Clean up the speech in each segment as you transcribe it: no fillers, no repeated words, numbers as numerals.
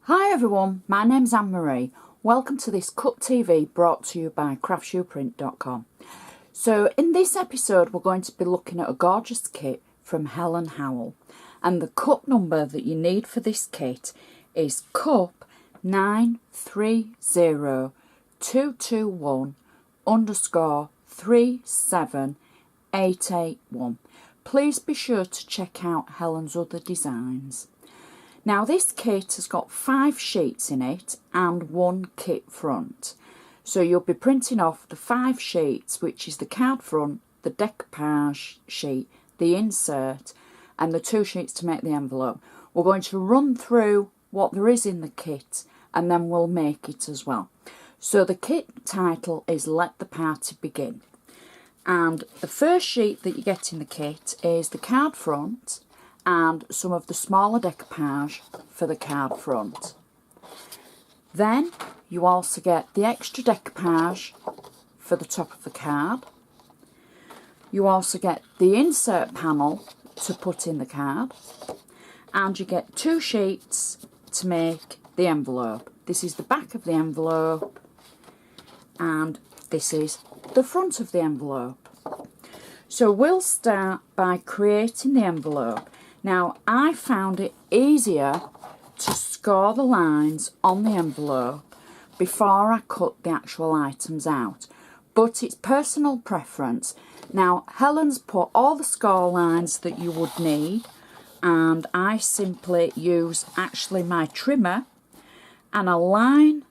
Hi everyone, my name's Anne-Marie. Welcome to this CUP TV brought to you by Craftsuprint.com. So in this episode we're going to be looking at a gorgeous kit from Helen Howell, and the cup number that you need for this kit is CUP 930221_37881. Please be sure to check out Helen's other designs. Now this kit has got 5 sheets in it and 1 kit front. So you'll be printing off the 5 sheets, which is the card front, the decoupage sheet, the insert and the 2 sheets to make the envelope. We're going to run through what there is in the kit and then we'll make it as well. So the kit title is Let the Party Begin. And the first sheet that you get in the kit is the card front and some of the smaller decoupage for the card front. Then you also get the extra decoupage for the top of the card. You also get the insert panel to put in the card, and you get 2 sheets to make the envelope. This is the back of the envelope and this is the front of the envelope. So we'll start by creating the envelope. Now, I found it easier to score the lines on the envelope before I cut the actual items out, but it's personal preference. Now, Helen's put all the score lines that you would need, and I simply use actually my trimmer and I line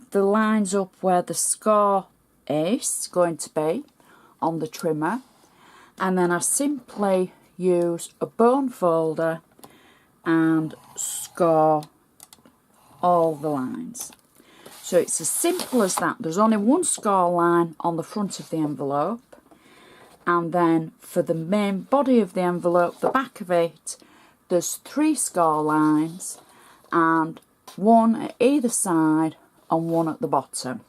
the lines up where the score is going to be on the trimmer, and then I simply use a bone folder and score all the lines. So it's as simple as that. There's only 1 score line on the front of the envelope, and then for the main body of the envelope, the back of it, there's 3 score lines and 1 at either side and 1 at the bottom.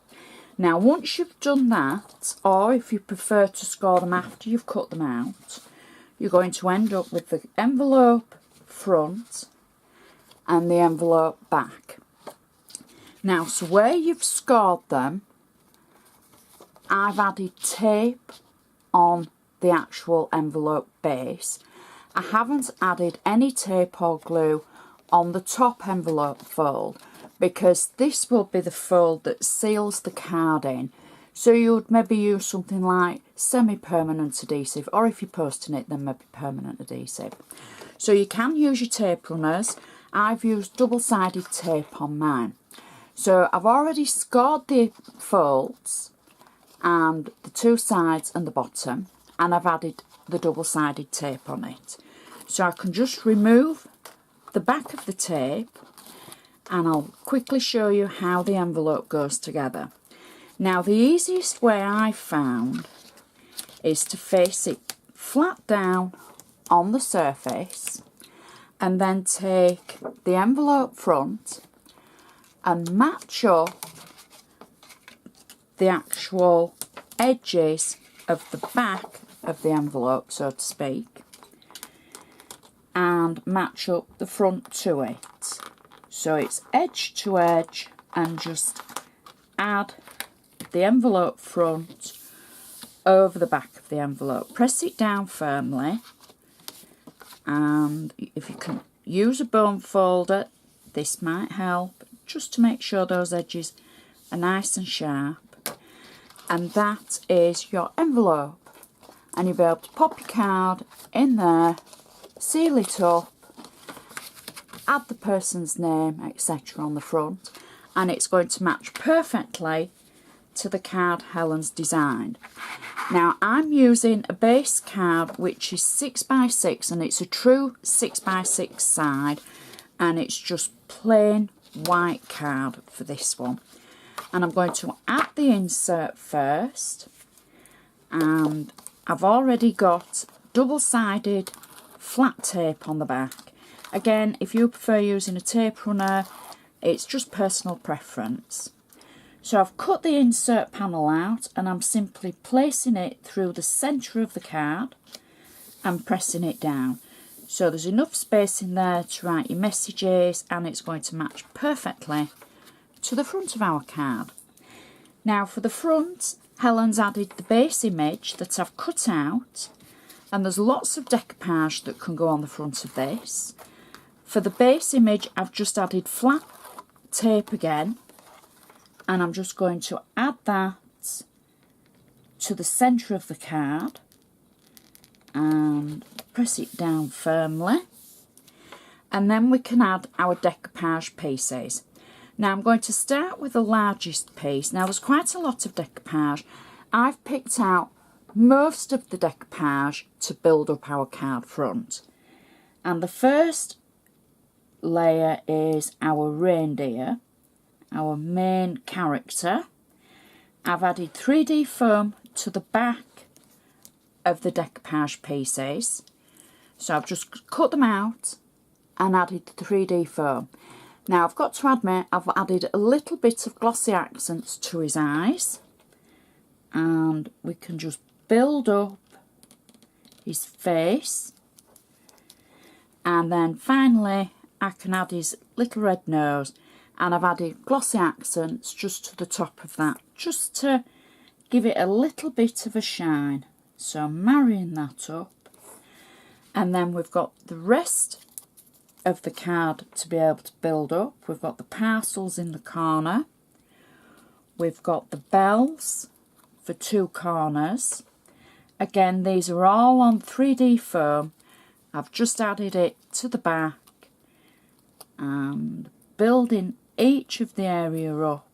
Now once you've done that, or if you prefer to score them after you've cut them out, you're going to end up with the envelope front and the envelope back. Now, so where you've scored them, I've added tape on the actual envelope base. I haven't added any tape or glue on the top envelope fold, because this will be the fold that seals the card in. So you would maybe use something like semi-permanent adhesive, or if you're posting it then maybe permanent adhesive. So you can use your tape runners. I've used double-sided tape on mine. So I've already scored the folds and the 2 sides and the bottom, and I've added the double-sided tape on it. So I can just remove the back of the tape and I'll quickly show you how the envelope goes together. Now the easiest way I found is to face it flat down on the surface and then take the envelope front and match up the actual edges of the back of the envelope, so to speak, and match up the front to it. So it's edge to edge, and just add the envelope front over the back of the envelope. Press it down firmly, and if you can use a bone folder, this might help, just to make sure those edges are nice and sharp. And that is your envelope, and you'll be able to pop your card in there, seal it up, add the person's name, etc. on the front, and it's going to match perfectly to the card Helen's designed. Now I'm using a base card which is 6x6, and it's a true 6x6 side, and it's just plain white card for this one. And I'm going to add the insert first, and I've already got double-sided flat tape on the back. Again, if you prefer using a tape runner, it's just personal preference. So I've cut the insert panel out, and I'm simply placing it through the centre of the card and pressing it down. So there's enough space in there to write your messages, and it's going to match perfectly to the front of our card. Now for the front, Helen's added the base image that I've cut out, and there's lots of decoupage that can go on the front of this. For the base image, I've just added flat tape again, and I'm just going to add that to the centre of the card and press it down firmly, and then we can add our decoupage pieces. Now I'm going to start with the largest piece. Now there's quite a lot of decoupage. I've picked out most of the decoupage to build up our card front, and the first layer is our reindeer, our main character. I've added 3D foam to the back of the decoupage pieces, so I've just cut them out and added the 3D foam. Now I've got to admit, I've added a little bit of glossy accents to his eyes, and we can just build up his face, and then finally I can add his little red nose, and I've added glossy accents just to the top of that, just to give it a little bit of a shine. So I'm marrying that up, and then we've got the rest of the card to be able to build up. We've got the parcels in the corner, we've got the bells for 2 corners. Again, these are all on 3D foam. I've just added it to the back and building each of the area up,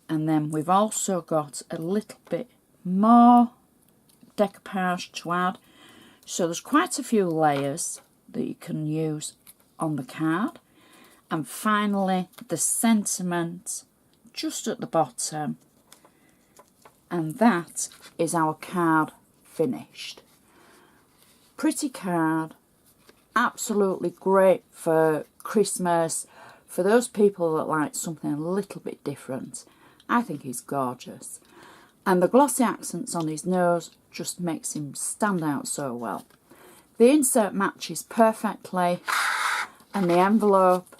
and then we've also got a little bit more decoupage to add, so there's quite a few layers that you can use on the card. And finally the sentiment just at the bottom, and that is our card finished. Pretty card, absolutely great for Christmas, for those people that like something a little bit different. I think he's gorgeous, and the glossy accents on his nose just makes him stand out so well. The insert matches perfectly, and the envelope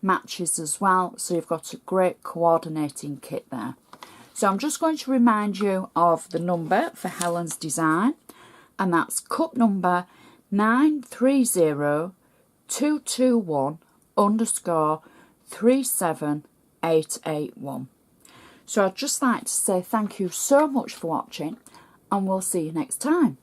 matches as well, so you've got a great coordinating kit there. So I'm just going to remind you of the number for Helen's design, and that's cup number 930221_37881. So I'd just like to say thank you so much for watching, and we'll see you next time.